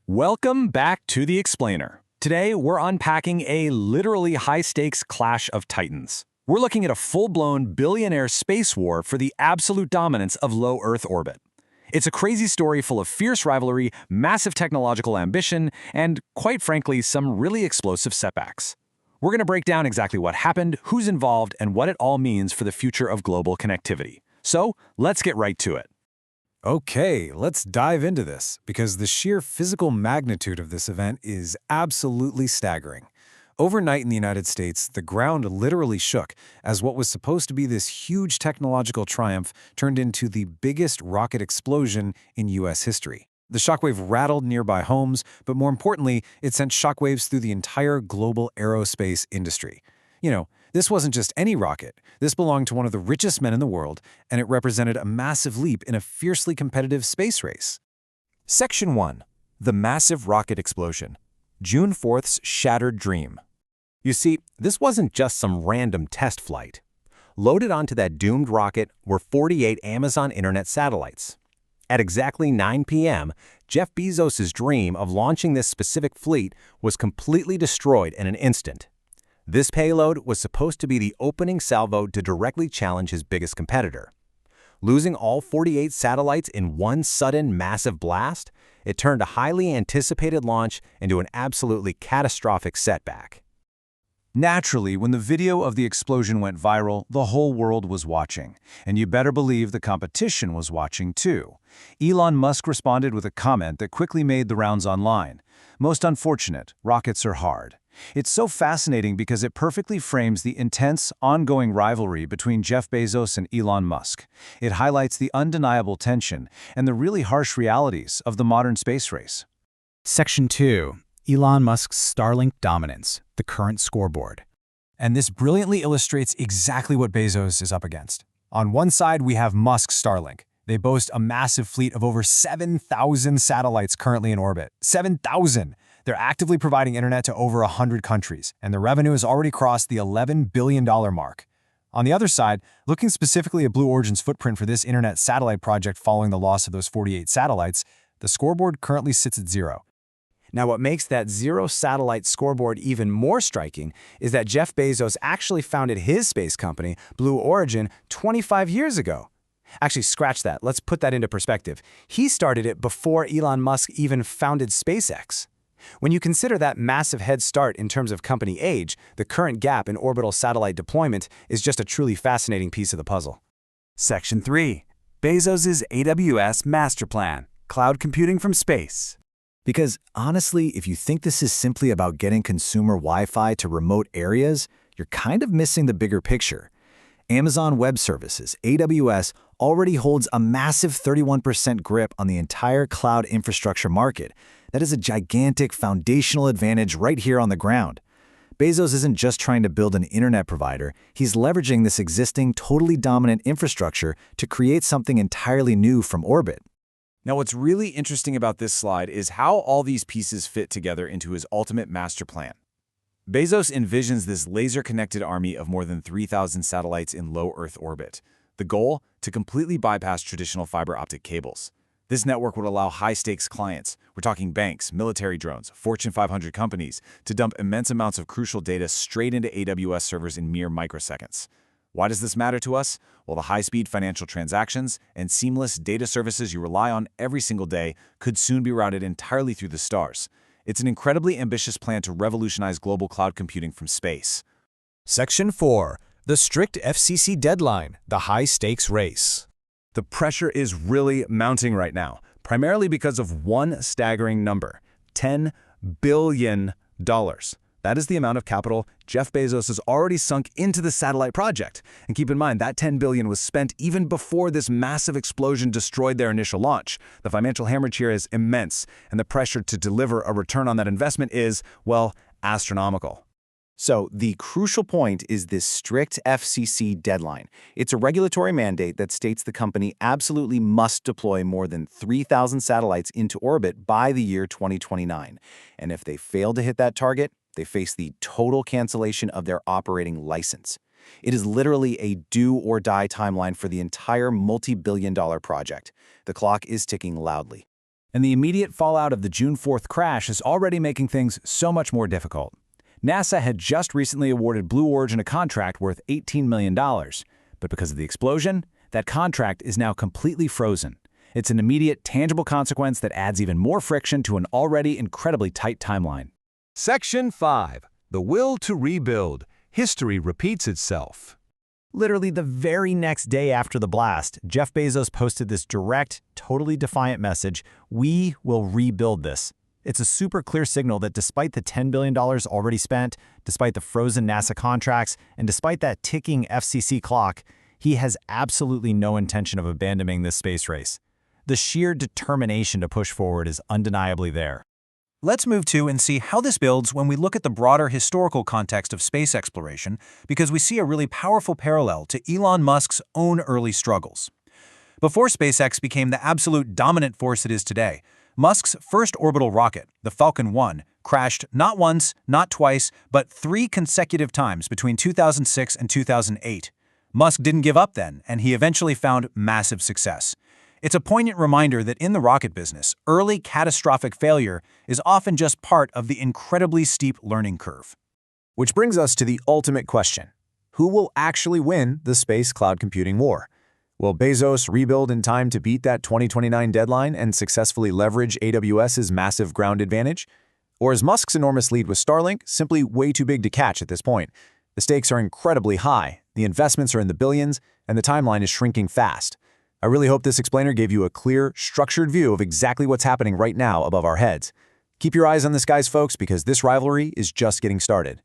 Welcome back to The Explainer. Today, we're unpacking a literally high-stakes clash of titans. We're looking at a full-blown billionaire space war for the absolute dominance of low Earth orbit. It's a crazy story full of fierce rivalry, massive technological ambition, and, quite frankly, some really explosive setbacks. We're going to break down exactly what happened, who's involved, and what it all means for the future of global connectivity. So, let's get right to it. Okay, let's dive into this, because the sheer physical magnitude of this event is absolutely staggering. Overnight in the United States, the ground literally shook as what was supposed to be this huge technological triumph turned into the biggest rocket explosion in U.S. history. The shockwave rattled nearby homes, but more importantly, it sent shockwaves through the entire global aerospace industry. This wasn't just any rocket. This belonged to one of the richest men in the world, and it represented a massive leap in a fiercely competitive space race. Section 1. The Massive Rocket Explosion. June 4th's Shattered Dream. You see, this wasn't just some random test flight. Loaded onto that doomed rocket were 48 Amazon Internet satellites. At exactly 9 p.m., Jeff Bezos' dream of launching this specific fleet was completely destroyed in an instant. This payload was supposed to be the opening salvo to directly challenge his biggest competitor. Losing all 48 satellites in one sudden massive blast, it turned a highly anticipated launch into an absolutely catastrophic setback. Naturally, when the video of the explosion went viral, the whole world was watching. And you better believe the competition was watching too. Elon Musk responded with a comment that quickly made the rounds online. Most unfortunate, rockets are hard. It's so fascinating because it perfectly frames the intense, ongoing rivalry between Jeff Bezos and Elon Musk. It highlights the undeniable tension and the really harsh realities of the modern space race. Section 2. Elon Musk's Starlink Dominance, the Current Scoreboard. And this brilliantly illustrates exactly what Bezos is up against. On one side, we have Musk's Starlink. They boast a massive fleet of over 7,000 satellites currently in orbit. 7,000! They're actively providing internet to over 100 countries, and their revenue has already crossed the $11 billion mark. On the other side, looking specifically at Blue Origin's footprint for this internet satellite project following the loss of those 48 satellites, the scoreboard currently sits at 0. Now, what makes that zero-satellite scoreboard even more striking is that Jeff Bezos actually founded his space company, Blue Origin, 25 years ago. Actually, scratch that. Let's put that into perspective. He started it before Elon Musk even founded SpaceX. When you consider that massive head start in terms of company age, the current gap in orbital satellite deployment is just a truly fascinating piece of the puzzle. Section 3. Bezos' AWS Master Plan. Cloud Computing from Space. Because honestly, if you think this is simply about getting consumer Wi-Fi to remote areas, you're kind of missing the bigger picture. Amazon Web Services, AWS, already holds a massive 31% grip on the entire cloud infrastructure market. That is a gigantic foundational advantage right here on the ground. Bezos isn't just trying to build an internet provider, he's leveraging this existing totally dominant infrastructure to create something entirely new from orbit. Now, what's really interesting about this slide is how all these pieces fit together into his ultimate master plan. Bezos envisions this laser-connected army of more than 3,000 satellites in low Earth orbit. The goal? To completely bypass traditional fiber optic cables. This network would allow high-stakes clients, we're talking banks, military drones, Fortune 500 companies, to dump immense amounts of crucial data straight into AWS servers in mere microseconds. Why does this matter to us? Well, the high-speed financial transactions and seamless data services you rely on every single day could soon be routed entirely through the stars. It's an incredibly ambitious plan to revolutionize global cloud computing from space. Section 4. The Strict FCC Deadline. The High-Stakes Race. The pressure is really mounting right now, primarily because of one staggering number: $10 billion. That is the amount of capital Jeff Bezos has already sunk into the satellite project. And keep in mind, that $10 billion was spent even before this massive explosion destroyed their initial launch. The financial hemorrhage here is immense, and the pressure to deliver a return on that investment is, well, astronomical. So the crucial point is this strict FCC deadline. It's a regulatory mandate that states the company absolutely must deploy more than 3,000 satellites into orbit by the year 2029. And if they fail to hit that target, they face the total cancellation of their operating license. It is literally a do-or-die timeline for the entire multi-billion-dollar project. The clock is ticking loudly. And the immediate fallout of the June 4th crash is already making things so much more difficult. NASA had just recently awarded Blue Origin a contract worth $18 million, but because of the explosion, that contract is now completely frozen. It's an immediate, tangible consequence that adds even more friction to an already incredibly tight timeline. Section 5. The Will to Rebuild. History repeats itself. Literally the very next day after the blast, Jeff Bezos posted this direct, totally defiant message: "We will rebuild this." It's a super clear signal that despite the $10 billion already spent, despite the frozen NASA contracts, and despite that ticking FCC clock, he has absolutely no intention of abandoning this space race. The sheer determination to push forward is undeniably there. Let's move to and see how this builds when we look at the broader historical context of space exploration, because we see a really powerful parallel to Elon Musk's own early struggles. Before SpaceX became the absolute dominant force it is today, Musk's first orbital rocket, the Falcon 1, crashed not once, not twice, but 3 consecutive times between 2006 and 2008. Musk didn't give up then, and he eventually found massive success. It's a poignant reminder that in the rocket business, early catastrophic failure is often just part of the incredibly steep learning curve. Which brings us to the ultimate question: who will actually win the space cloud computing war? Will Bezos rebuild in time to beat that 2029 deadline and successfully leverage AWS's massive ground advantage? Or is Musk's enormous lead with Starlink simply way too big to catch at this point? The stakes are incredibly high, the investments are in the billions, and the timeline is shrinking fast. I really hope this explainer gave you a clear, structured view of exactly what's happening right now above our heads. Keep your eyes on the skies, folks, because this rivalry is just getting started.